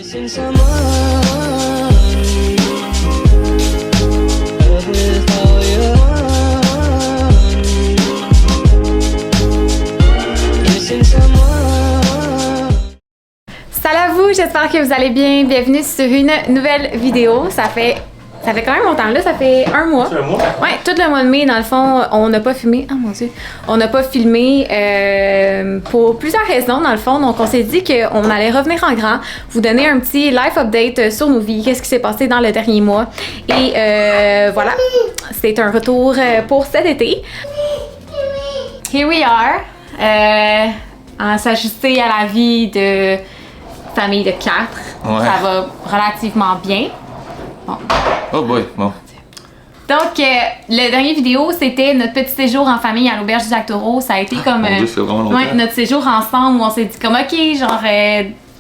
Salut à vous, j'espère que vous allez bien. Bienvenue sur une nouvelle vidéo. Ça fait quand même longtemps là, ça fait un mois. C'est un mois? Ouais, tout le mois de mai, dans le fond, on n'a pas filmé. Ah mon Dieu! On n'a pas filmé pour plusieurs raisons, dans le fond. Donc, on s'est dit qu'on allait revenir en grand, vous donner un petit life update sur nos vies, qu'est-ce qui s'est passé dans le dernier mois. Et voilà, c'est un retour pour cet été. Here we are, à s'ajuster à la vie de famille de 4. Ouais. Ça va relativement bien. Bon. Oh boy, bon. Donc, la dernière vidéo, c'était notre petit séjour en famille à l'auberge du Lac-Taureau. Ça a été comme Mon Dieu, c'est vraiment longtemps. ouais, notre séjour ensemble où on s'est dit comme OK, genre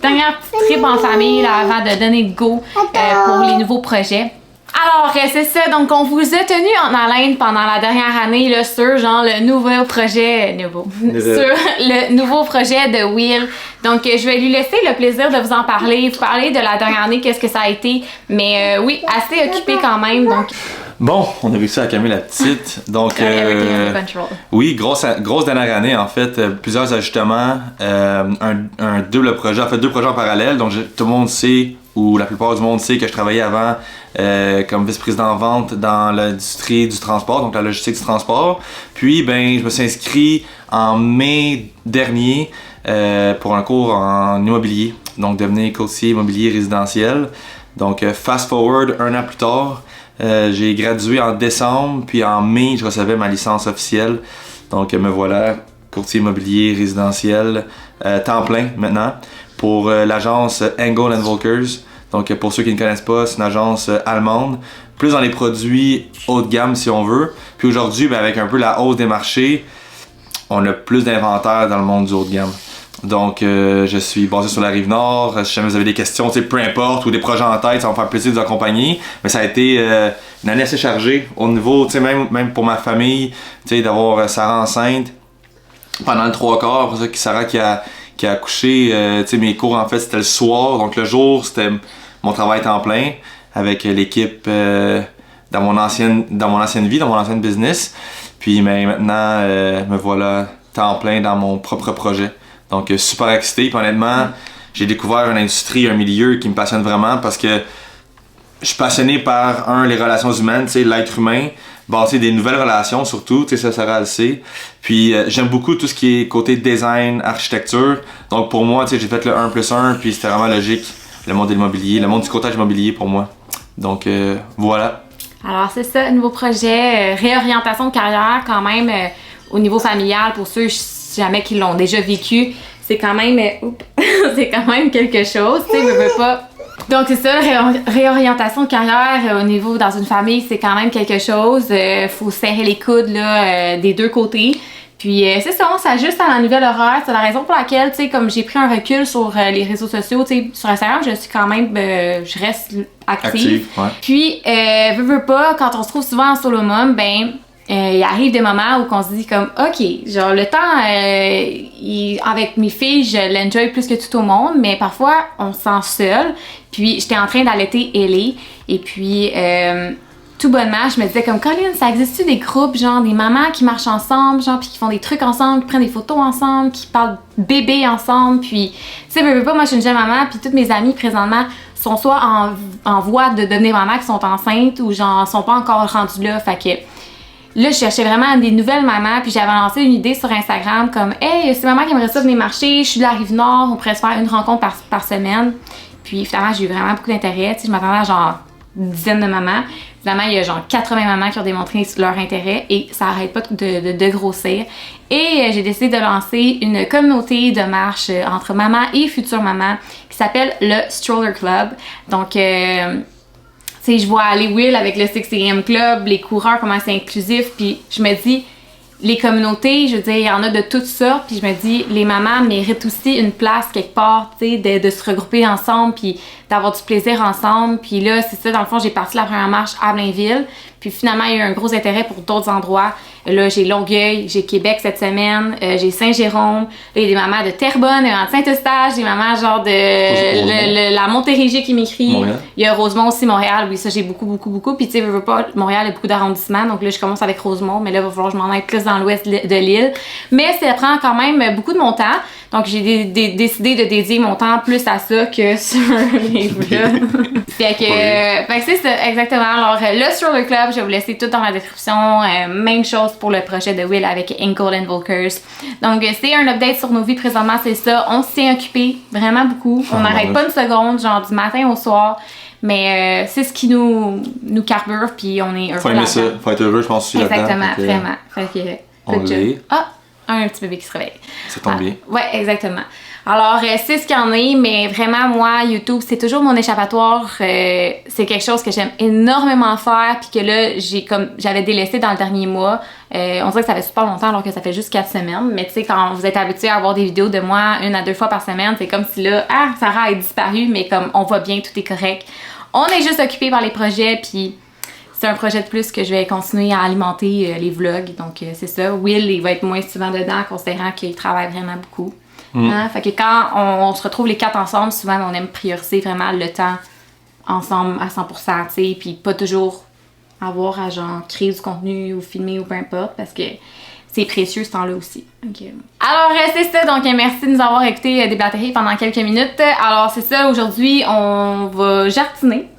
dernière petite trip en famille là, avant de donner le go pour les nouveaux projets. Alors, c'est ça. Donc, on vous a tenu en haleine pendant la dernière année là, sur genre le nouveau projet sur le nouveau projet de Will. Donc, je vais lui laisser le plaisir de vous en parler, vous parler de la dernière année, qu'est-ce que ça a été. Mais oui, assez occupé quand même. Donc, Bon, on a réussi à calmer la petite. Donc, oui, grosse dernière année en fait. Plusieurs ajustements, un double projet, en fait 2 projets en parallèle. Donc, tout le monde sait, ou la plupart du monde sait que je travaillais avant comme vice-président vente dans l'industrie du transport, donc la logistique du transport. Puis, ben, je me suis inscrit en mai dernier pour un cours en immobilier, donc devenir courtier immobilier résidentiel. Donc, fast forward, 1 an plus tard, j'ai gradué en décembre, puis en mai, je recevais ma licence officielle. Donc, me voilà, courtier immobilier résidentiel, temps plein maintenant, pour l'agence Engel & Volkers. Donc, pour ceux qui ne connaissent pas, c'est une agence allemande, plus dans les produits haut de gamme si on veut. Puis aujourd'hui, ben, avec un peu la hausse des marchés, on a plus d'inventaire dans le monde du haut de gamme. Donc, je suis basé sur la Rive-Nord. Si jamais vous avez des questions, peu importe, ou des projets en tête, ça va me faire plaisir de vous accompagner. Mais ça a été une année assez chargée au niveau, même pour ma famille, d'avoir Sarah enceinte pendant le 3/4. Pour ça, Sarah qui a accouché, mes cours en fait c'était le soir. Donc, le jour, c'était mon travail temps plein avec l'équipe dans mon ancienne vie, dans mon ancienne business. Puis, maintenant, me voilà temps plein dans mon propre projet. Donc, super excité. Puis honnêtement, j'ai découvert une industrie, un milieu qui me passionne vraiment parce que je suis passionné par, les relations humaines, l'être humain, bâtir des nouvelles relations surtout, ça Sarah le sait. Puis, j'aime beaucoup tout ce qui est côté design, architecture. Donc, pour moi, j'ai fait le 1+1, puis c'était vraiment logique, le monde de l'immobilier, le monde du courtage immobilier pour moi. Donc, voilà. Alors, c'est ça, nouveau projet, réorientation de carrière quand même au niveau familial pour ceux jamais qui l'ont déjà vécu, c'est quand même c'est quand même quelque chose, tu sais, veux pas. Donc c'est ça, réorientation de carrière au niveau dans une famille, c'est quand même quelque chose. Faut serrer les coudes là, des deux côtés. Puis c'est ça, on s'ajuste à la nouvelle horaire. C'est la raison pour laquelle, tu sais, comme j'ai pris un recul sur les réseaux sociaux, tu sais, sur Instagram, je suis quand même, je reste active. Ouais. Puis veux pas, quand on se trouve souvent en solo mom, ben il arrive des moments où on se dit comme OK, genre le temps avec mes filles, je l'enjoy plus que tout au monde, mais parfois on se sent seul. Puis j'étais en train d'allaiter Ellie et puis tout bonnement, je me disais comme Colin, ça existe-tu des groupes genre des mamans qui marchent ensemble, genre puis qui font des trucs ensemble, qui prennent des photos ensemble, qui parlent bébé ensemble, puis tu sais veux pas, moi je suis une jeune maman, puis toutes mes amies présentement sont soit en voie de devenir maman qui sont enceintes ou genre sont pas encore rendues là, fait que là, je cherchais vraiment des nouvelles mamans, puis j'avais lancé une idée sur Instagram comme « Hey, c'est maman qui aimerait ça venir marcher, je suis de la Rive-Nord, on pourrait se faire une rencontre par semaine. » Puis finalement, j'ai eu vraiment beaucoup d'intérêt, tu sais, je m'attendais à genre une dizaine de mamans. Finalement, il y a genre 80 mamans qui ont démontré leur intérêt et ça arrête pas de grossir. Et j'ai décidé de lancer une communauté de marche entre mamans et futures mamans qui s'appelle le Stroller Club. Donc, je vois aller Will avec le 6 AM Club, les coureurs, comment c'est inclusif, puis je me dis, les communautés, je veux dire, il y en a de toutes sortes, puis je me dis, les mamans méritent aussi une place quelque part, tu sais, de se regrouper ensemble, puis d'avoir du plaisir ensemble, puis là, c'est ça, dans le fond, j'ai parti la première marche à Blainville, puis finalement, il y a eu un gros intérêt pour d'autres endroits, Là, j'ai Longueuil, j'ai Québec cette semaine, j'ai Saint-Jérôme, là, il y a des mamans de Terrebonne, de Saint-Eustache, des mamans genre de la Montérégie qui m'écrit. Montréal. Il y a Rosemont aussi, Montréal, oui, ça j'ai beaucoup. Puis tu sais, veux pas, Montréal a beaucoup d'arrondissements, donc là je commence avec Rosemont, mais là il va falloir que je m'en aille plus dans l'ouest de l'île. Mais ça prend quand même beaucoup de mon temps, donc j'ai décidé de dédier mon temps plus à ça que sur les vlogs. Fait que c'est ça, exactement. Alors le Stroller Club, je vais vous laisser tout dans la description. Même chose pour le projet de Will avec Ankle and Volkers. Donc c'est un update sur nos vies présentement, c'est ça. On s'est occupé vraiment beaucoup. On n'arrête pas une seconde, genre du matin au soir. Mais c'est ce qui nous carbure, puis on est heureux. Faut aimer ça, faut être heureux, je pense aussi. Exactement, vraiment. Fait que, on l'est. Ah, un petit bébé qui se réveille. Ça tombe bien. Ouais, exactement. Alors, c'est ce qu'il y en est, mais vraiment, moi, YouTube, c'est toujours mon échappatoire. C'est quelque chose que j'aime énormément faire, puis que là, j'avais délaissé dans le dernier mois. On dirait que ça fait super longtemps, alors que ça fait juste 4 semaines. Mais tu sais, quand vous êtes habitué à avoir des vidéos de moi 1 à 2 fois par semaine, c'est comme si là, Sarah a disparu, mais comme on va bien, tout est correct. On est juste occupé par les projets, puis c'est un projet de plus que je vais continuer à alimenter les vlogs. Donc, c'est ça. Will, il va être moins souvent dedans, considérant qu'il travaille vraiment beaucoup. Hein? Fait que quand on se retrouve les 4 ensemble, souvent on aime prioriser vraiment le temps ensemble à 100%, tu sais, puis pas toujours avoir à genre créer du contenu ou filmer ou peu importe, parce que c'est précieux ce temps-là aussi. Okay. Alors c'est ça, donc merci de nous avoir écouté déblatérer pendant quelques minutes. Alors c'est ça, aujourd'hui on va jartiner.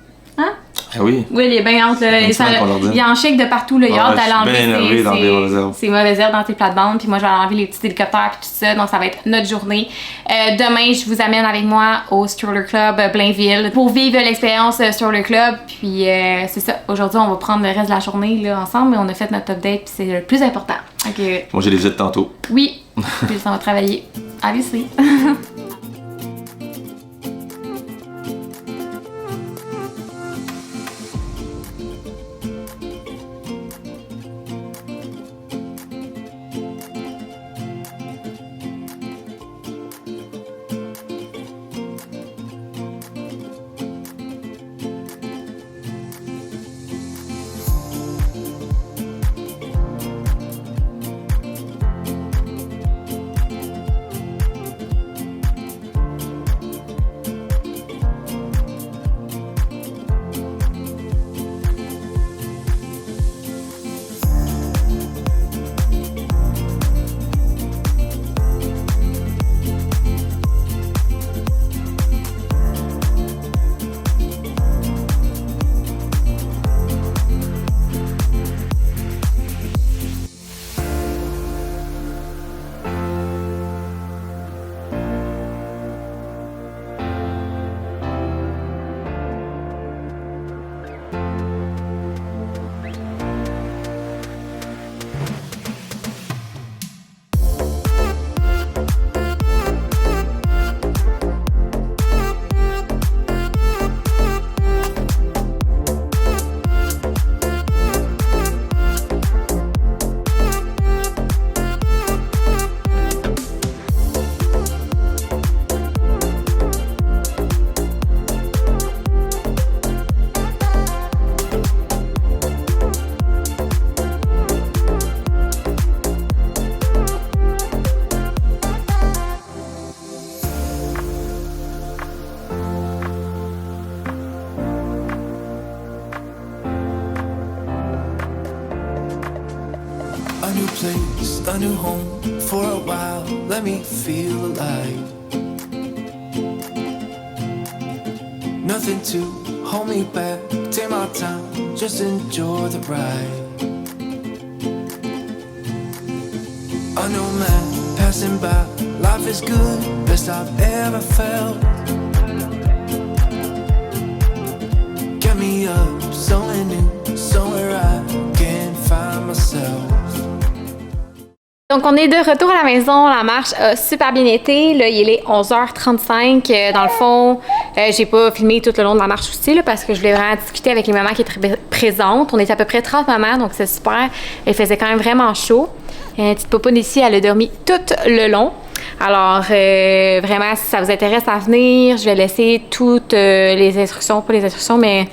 Hein? Ah oui. Oui, il est bien hâte. Il y a un chèque de partout. Là, il a hâte d'aller enlever ses mauvaises herbes dans tes plates-bandes. Puis moi, je vais enlever les petits hélicoptères puis tout ça. Donc, ça va être notre journée. Demain, je vous amène avec moi au Stroller Club Blainville pour vivre l'expérience Stroller Club. Puis c'est ça. Aujourd'hui, on va prendre le reste de la journée là, ensemble. Mais on a fait notre update puis c'est le plus important. Okay. Moi, j'ai les visites tantôt. Oui. Puis on va travailler. Obviously. A new place, a new home. For a while, let me feel alive. Nothing to hold me back. Take my time, just enjoy the ride. A new man passing by. Life is good, best I've ever felt. Get me up, somewhere new, somewhere I can find myself. Donc, on est de retour à la maison. La marche a super bien été. Là, il est 11h35. Dans le fond, j'ai pas filmé tout le long de la marche aussi là, parce que je voulais vraiment discuter avec les mamans qui étaient présentes. On était à peu près 30 mamans, donc c'est super. Il faisait quand même vraiment chaud. Une petite popoune ici, elle a dormi tout le long. Alors, vraiment, si ça vous intéresse à venir, je vais laisser toutes les instructions, pas les instructions, mais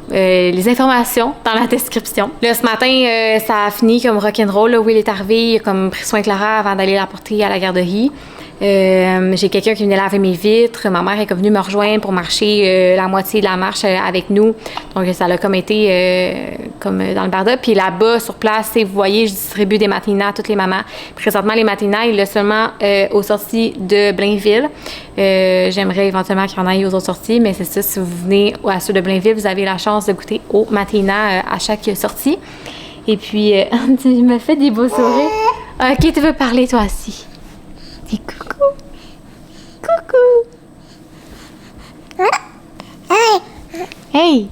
les informations dans la description. Là, ce matin, ça a fini comme rock'n'roll. Will est arrivé, il a comme pris soin de Clara avant d'aller la porter à la garderie. J'ai quelqu'un qui venait laver mes vitres. Ma mère est venue me rejoindre pour marcher la moitié de la marche avec nous. Donc, ça l'a comme été comme dans le barda. Puis là-bas, sur place, vous voyez, je distribue des matinas à toutes les mamans. Présentement, les matinas, il est seulement aux sorties de Blainville. J'aimerais éventuellement qu'il y en ait aux autres sorties, mais c'est ça, si vous venez à ceux de Blainville, vous avez la chance de goûter aux matinas à chaque sortie. Et puis, tu me fais des beaux sourires. OK, tu veux parler toi aussi? Dis coucou. Coucou. Hey.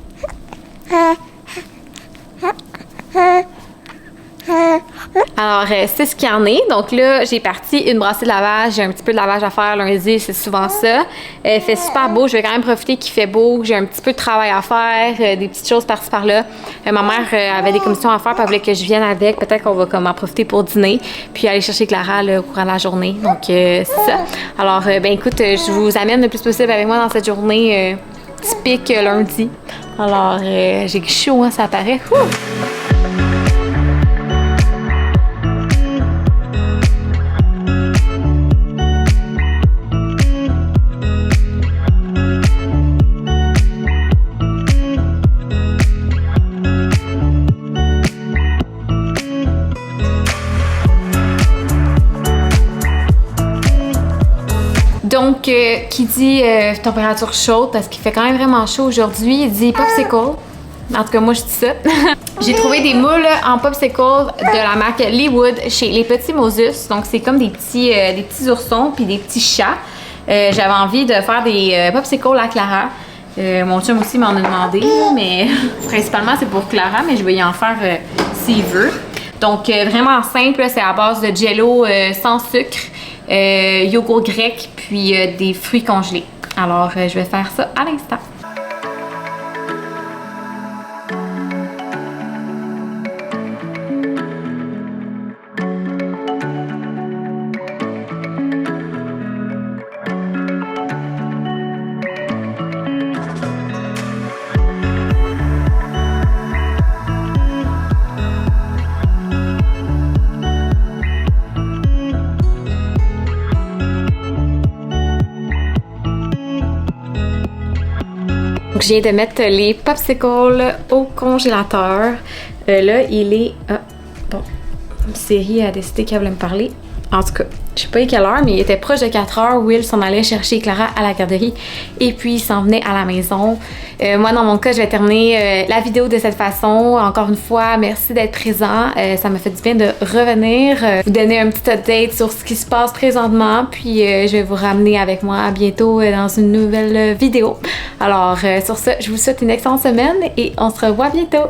Alors, c'est ce qu'il y en est. Donc là, j'ai parti une brassée de lavage. J'ai un petit peu de lavage à faire lundi, c'est souvent ça. Il fait super beau. Je vais quand même profiter qu'il fait beau. J'ai un petit peu de travail à faire, des petites choses par-ci par-là. Ma mère avait des commissions à faire, puis elle voulait que je vienne avec. Peut-être qu'on va comme en profiter pour dîner, puis aller chercher Clara là, au courant de la journée. Donc, c'est ça. Alors, ben écoute, je vous amène le plus possible avec moi dans cette journée typique lundi. Alors, j'ai chaud, hein, ça apparaît. Ouh! Donc, qui dit température chaude, parce qu'il fait quand même vraiment chaud aujourd'hui, il dit popsicle. En tout cas, moi, je dis ça. J'ai trouvé des moules en popsicle de la marque Leewood chez Les Petits Moses. Donc, c'est comme des petits oursons puis des petits chats. J'avais envie de faire des popsicles à Clara. Mon chum aussi m'en a demandé, mais principalement, c'est pour Clara, mais je vais y en faire s'il veut. Donc, vraiment simple, c'est à base de jello sans sucre. Yogourt grec, puis des fruits congelés. Alors, je vais faire ça à l'instant. Donc, je viens de mettre les popsicles au congélateur. Là, il est... Ah, bon, Siri a décidé qu'elle voulait me parler. En tout cas, je sais pas à quelle heure, mais il était proche de 4 heures. Will s'en allait chercher Clara à la garderie et puis il s'en venait à la maison. Moi, dans mon cas, je vais terminer la vidéo de cette façon. Encore une fois, merci d'être présent. Ça m'a fait du bien de revenir, vous donner un petit update sur ce qui se passe présentement. Puis, je vais vous ramener avec moi bientôt dans une nouvelle vidéo. Alors, sur ce, je vous souhaite une excellente semaine et on se revoit bientôt.